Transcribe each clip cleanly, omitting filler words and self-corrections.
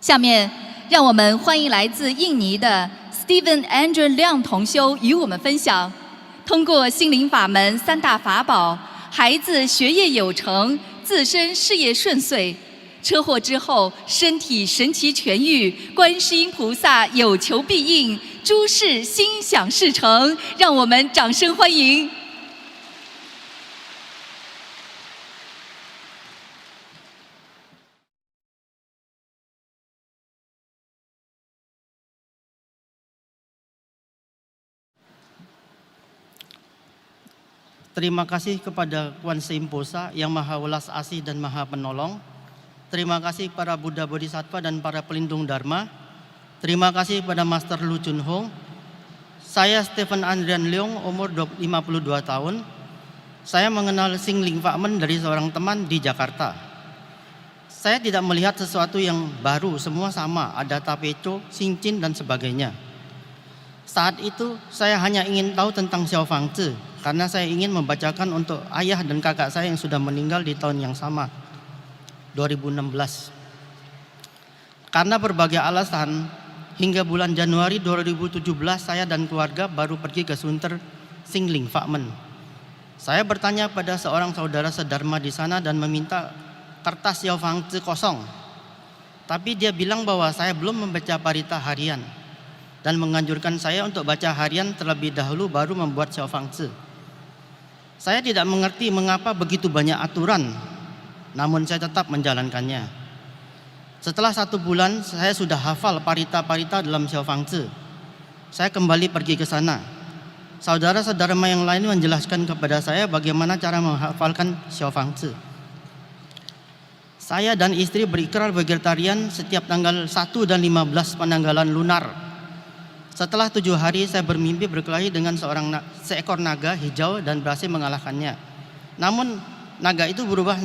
下面，让我们欢迎来自印尼的 Steven Andrew 亮同修与我们分享，通过心灵法门三大法宝，孩子学业有成，自身事业顺遂，车祸之后身体神奇痊愈，观世音菩萨有求必应，诸事心想事成，让我们掌声欢迎。Terima kasih kepada Kuan Yin Posa yang Maha Welas Asih dan Maha Penolong. Terima kasih para Buddha Bodhisattva dan para pelindung Dharma. Terima kasih pada Master Lu Chun Hong. Saya Stephen Andrian Leong, umur 52 tahun. Saya mengenal Sing Ling Fakmen dari seorang teman di Jakarta. Saya tidak melihat sesuatu yang baru, semua sama, ada tapeco, cincin dan sebagainya. Saat itu saya hanya ingin tahu tentang Xiao Fang Tzu, karena saya ingin membacakan untuk ayah dan kakak saya yang sudah meninggal di tahun yang sama, 2016. Karena berbagai alasan, hingga bulan Januari 2017 saya dan keluarga baru pergi ke Sunter Sing Ling Fakmen. Saya bertanya pada seorang saudara sedharma di sana dan meminta kertas Xiao Fang Tzu kosong. Tapi dia bilang bahwa saya belum membaca parita harian dan menganjurkan saya untuk baca harian terlebih dahulu baru membuat Xiao Fang Tzu. Saya tidak mengerti mengapa begitu banyak aturan, namun saya tetap menjalankannya. Setelah 1 bulan saya sudah hafal parita-parita dalam Xiao Fang Tzu. Saya kembali pergi ke sana. Saudara sedharma yang lain menjelaskan kepada saya bagaimana cara menghafalkan Xiao Fang Tzu. Saya dan istri berikrar vegetarian setiap tanggal 1 dan 15 penanggalan lunar. Setelah 7 hari saya bermimpi berkelahi dengan seekor naga hijau dan berhasil mengalahkannya. Namun naga itu berubah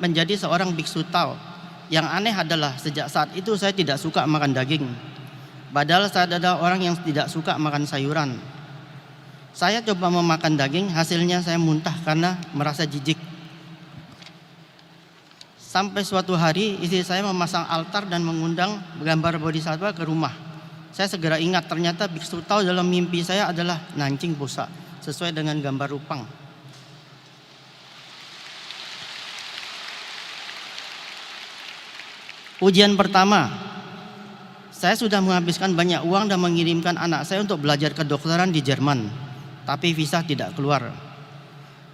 menjadi seorang biksu Tao. Yang aneh adalah sejak saat itu saya tidak suka makan daging. Padahal saya adalah orang yang tidak suka makan sayuran. Saya coba memakan daging, hasilnya saya muntah karena merasa jijik. Sampai suatu hari istri saya memasang altar dan mengundang gambar bodhisattva ke rumah. Saya segera ingat ternyata biksu Tao dalam mimpi saya adalah Nancing Posa, sesuai dengan gambar rupang. Ujian pertama, saya sudah menghabiskan banyak uang dan mengirimkan anak saya untuk belajar kedokteran di Jerman, tapi visa tidak keluar.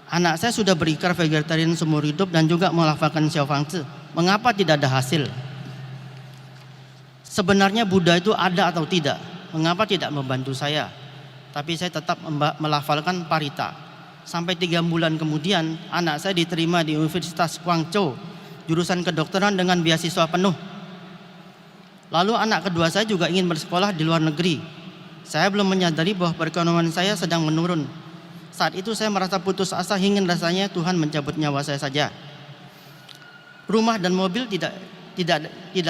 Anak saya sudah berikrar vegetarian seumur hidup dan juga melafalkan Xiao Fang Tzu. Mengapa tidak ada hasil? Sebenarnya Buddha itu ada atau tidak? Mengapa tidak membantu saya? Tapi saya tetap melafalkan parita. Sampai 3 bulan kemudian anak saya diterima di Universitas Guangzhou, jurusan kedokteran dengan beasiswa penuh. Lalu anak kedua saya juga ingin bersekolah di luar negeri. Saya belum menyadari bahwa perekonomian saya sedang menurun. Saat itu saya merasa putus asa hingga rasanya Tuhan mencabut nyawa saya saja. Rumah dan mobil tidak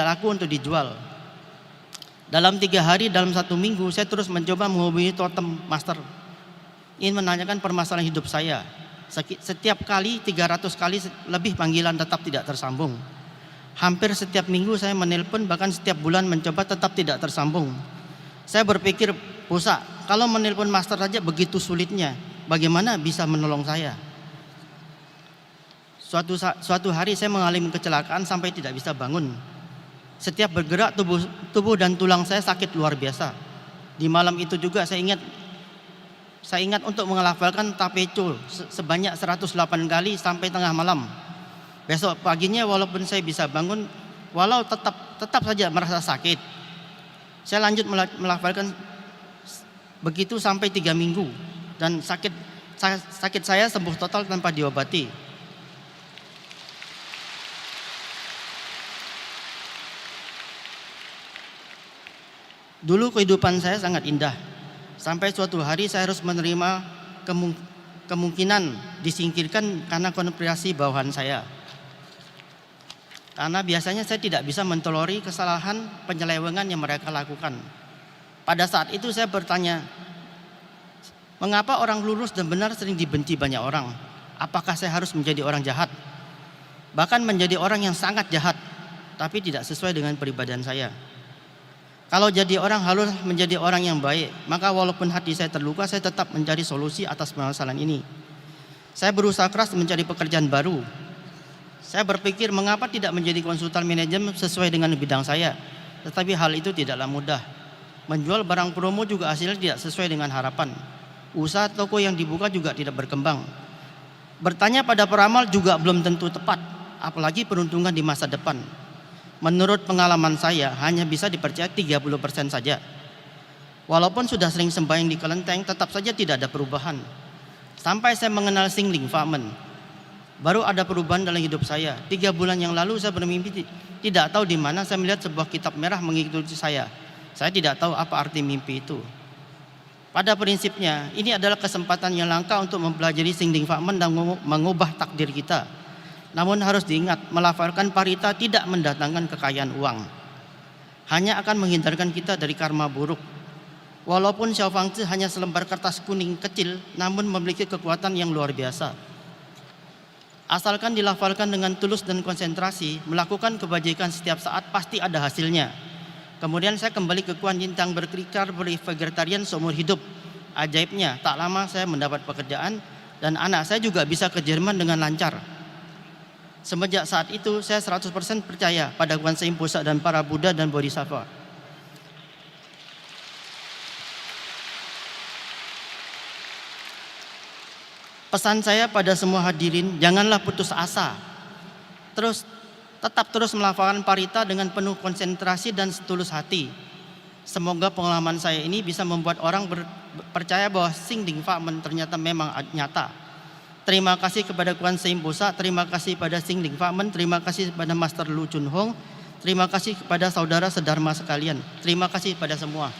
laku untuk dijual. Dalam 3 hari, dalam 1 minggu, saya terus mencoba menghubungi totem master. Ingin menanyakan permasalahan hidup saya. Setiap kali, 300 kali lebih panggilan tetap tidak tersambung. Hampir setiap minggu saya menelpon, bahkan setiap bulan mencoba tetap tidak tersambung. Saya berpikir, Posa, kalau menelpon master saja begitu sulitnya, bagaimana bisa menolong saya? Suatu hari saya mengalami kecelakaan sampai tidak bisa bangun. Setiap bergerak tubuh dan tulang saya sakit luar biasa. Di malam itu juga saya ingat untuk menghafalkan tapeco sebanyak 108 kali sampai tengah malam. Besok paginya walaupun saya bisa bangun, walau tetap saja merasa sakit. Saya lanjut melafalkan begitu sampai 3 minggu dan sakit saya sembuh total tanpa diobati. Dulu kehidupan saya sangat indah. Sampai suatu hari saya harus menerima kemungkinan disingkirkan karena konspirasi bawahan saya. Karena biasanya saya tidak bisa mentoleri kesalahan penyelewengan yang mereka lakukan. Pada saat itu saya bertanya, mengapa orang lurus dan benar sering dibenci banyak orang? Apakah saya harus menjadi orang jahat? Bahkan menjadi orang yang sangat jahat. tapi tidak sesuai dengan kepribadian saya. Kalau jadi orang harus menjadi orang yang baik, maka walaupun hati saya terluka, saya tetap mencari solusi atas permasalahan ini. Saya berusaha keras mencari pekerjaan baru. Saya berpikir mengapa tidak menjadi konsultan manajemen sesuai dengan bidang saya. Tetapi hal itu tidaklah mudah. Menjual barang promo juga hasilnya tidak sesuai dengan harapan. Usaha toko yang dibuka juga tidak berkembang. Bertanya pada peramal juga belum tentu tepat, apalagi peruntungan di masa depan. Menurut pengalaman saya hanya bisa dipercaya 30% saja. Walaupun sudah sering sembahyang di kelenteng, tetap saja tidak ada perubahan. Sampai saya mengenal Sing Ling Fa Men, baru ada perubahan dalam hidup saya. 3 bulan yang lalu saya bermimpi, tidak tahu di mana saya melihat sebuah kitab merah mengikuti saya. Saya tidak tahu apa arti mimpi itu. Pada prinsipnya, ini adalah kesempatan yang langka untuk mempelajari Sing Ling Fa Men dan mengubah takdir kita. Namun harus diingat, melafalkan parita tidak mendatangkan kekayaan uang, hanya akan menghindarkan kita dari karma buruk. Walaupun Xiao Fang Zi hanya selembar kertas kuning kecil, namun memiliki kekuatan yang luar biasa. Asalkan dilafalkan dengan tulus dan konsentrasi, melakukan kebajikan setiap saat pasti ada hasilnya. Kemudian saya kembali ke Kuan Yin Tang berkelikar vegetarian seumur hidup. Ajaibnya, tak lama saya mendapat pekerjaan dan anak saya juga bisa ke Jerman dengan lancar. Semenjak saat itu saya 100% percaya pada Guanse Pusat dan para Buddha dan Bodhisattva. Pesan saya pada semua hadirin, janganlah putus asa. Tetap terus melafalkan parita dengan penuh konsentrasi dan setulus hati. Semoga pengalaman saya ini bisa membuat orang percaya bahwa Sing Ling Fa Men ternyata memang nyata. Terima kasih kepada Kuan Yin Pusat, terima kasih pada Sing Ling Fa Men, terima kasih kepada Master Lu Chun Hong, terima kasih kepada saudara sedharma sekalian, terima kasih pada semua.